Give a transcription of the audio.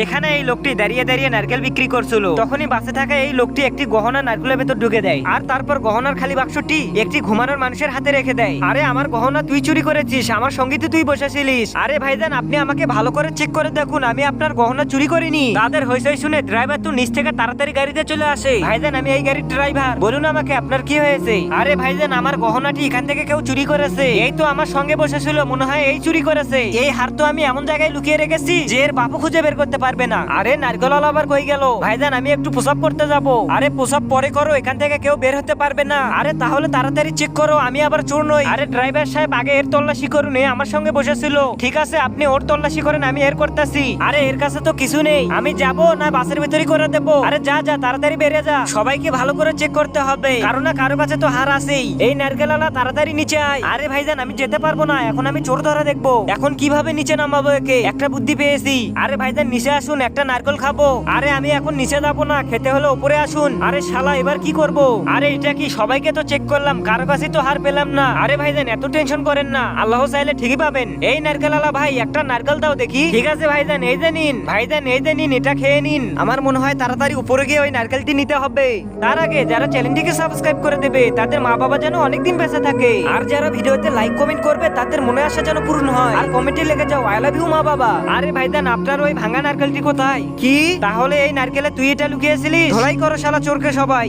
এখানে এই লোকটি দাঁড়িয়ে দাঁড়িয়ে নারকেল বিক্রি করছিল। তখনই বাসে থাকা এই লোকটি একটি গহনা নারকেলের ভেতর ঢুকে দেয়, আর তারপর গহনার খালি বাক্সটি একটি ঘুমানোর মানুষের হাতে রেখে দেয়। আরে আমার গহনা তুই চুরি করেছিস, আমার সঙ্গীতে তুই বসেছিলিস। আরে ভাইজান আপনি আমাকে ভালো করে চেক করে দেখুন, আমি আপনার গহনা চুরি করিনি। তাদের হইচই শুনে ড্রাইভার তো নিচ থেকে তাড়াতাড়ি গাড়িতে চলে আসে। ভাইজান আমি এই গাড়ির ড্রাইভার, বলুন আমাকে আপনার কি হয়েছে। আরে ভাইজান আমার গহনাটি এখান থেকে কেউ চুরি করেছে, এই তো আমার সঙ্গে বসেছিল, মনে হয় এই চুরি করেছে। এই হার তো আমি এমন জায়গায় লুকিয়ে রেখেছি যে এর বাপু খুঁজে বের করতে পারবে না। আরে নারকেলওয়ালা আবার কই গেল? ভাইজান আমি একটু প্রসাব করতে যাব। আরে প্রসাব পরে করো, এখান থেকে কেউ বের হতে পারবে না। আরে তাহলে তাড়াতাড়ি চেক করো, আমি আবার চোর নই। আরে ড্রাইভার সাহেব আগে এর তল্লাশি করুন, আমার সঙ্গে বসেছিল। ঠিক আছে আপনি ওর তল্লাশি করেন, আমি এর করতেছি। আরে এর কাছে তো কিছু নেই, আমি যাব না বাসের ভিতরই করে দেবো। আরে যা যা তাড়াতাড়ি বেরিয়ে যা, সবাইকে ভালো করে চেক করতে হবে, কারণ না কারো কাছে তো হার আছেই। এই নারকেলওয়ালা তাড়াতাড়ি নিচে আয়। আরে ভাইজান আমি যেতে পারবো না, এখন আমি চোর ধরা দেখবো। এখন কিভাবে নিচে নামাবো একে? একটা বুদ্ধি পেয়েছি। আরে ভাইজান নিচে আসুন, একটা নারকেল খাবো। আরে আমি এখন নিচে যাবো না, খেতে হলে উপরে আসুন। আরে শালা এবার কি করব? আরে এটা কি, সবাইকে তো চেক করলাম, কারো কাছে তো হার পেলাম না। আরে ভাইজান এত টেনশন করেন না, আল্লাহ চাইলে ঠিকই পাবেন। এই নারকেলওয়ালা ভাই একটা নারকেল দাও দেখি। ঠিক আছে ভাইজান এই যে নিন। ভাইজান এই যে নিন, এটা খেয়ে নিন। আমার মনে হয় তাড়াতাড়ি উপরে গিয়ে ওই নারকেলটি নিতে হবে। তার আগে যারা চ্যানেলটিকে সাবস্ক্রাইব করে দেবে তাদের মা বাবা যেন অনেকদিন বেঁচে থাকে, আর যারা ভিডিওতে লাইক কমেন্ট করবে তাদের মনে আশা যেন পূর্ণ হয়, আর কমেন্টে লেগে যাও আই লাভ ইউ মা বাবা। আরে ভাইজান আপনার ওই ভাঙা নারকেলটি কোথায়? কি তাহলে এই নারকেলে তুই এটা লুকিয়েছিলিস? ধলাই করো শালা চোরকে সবাই।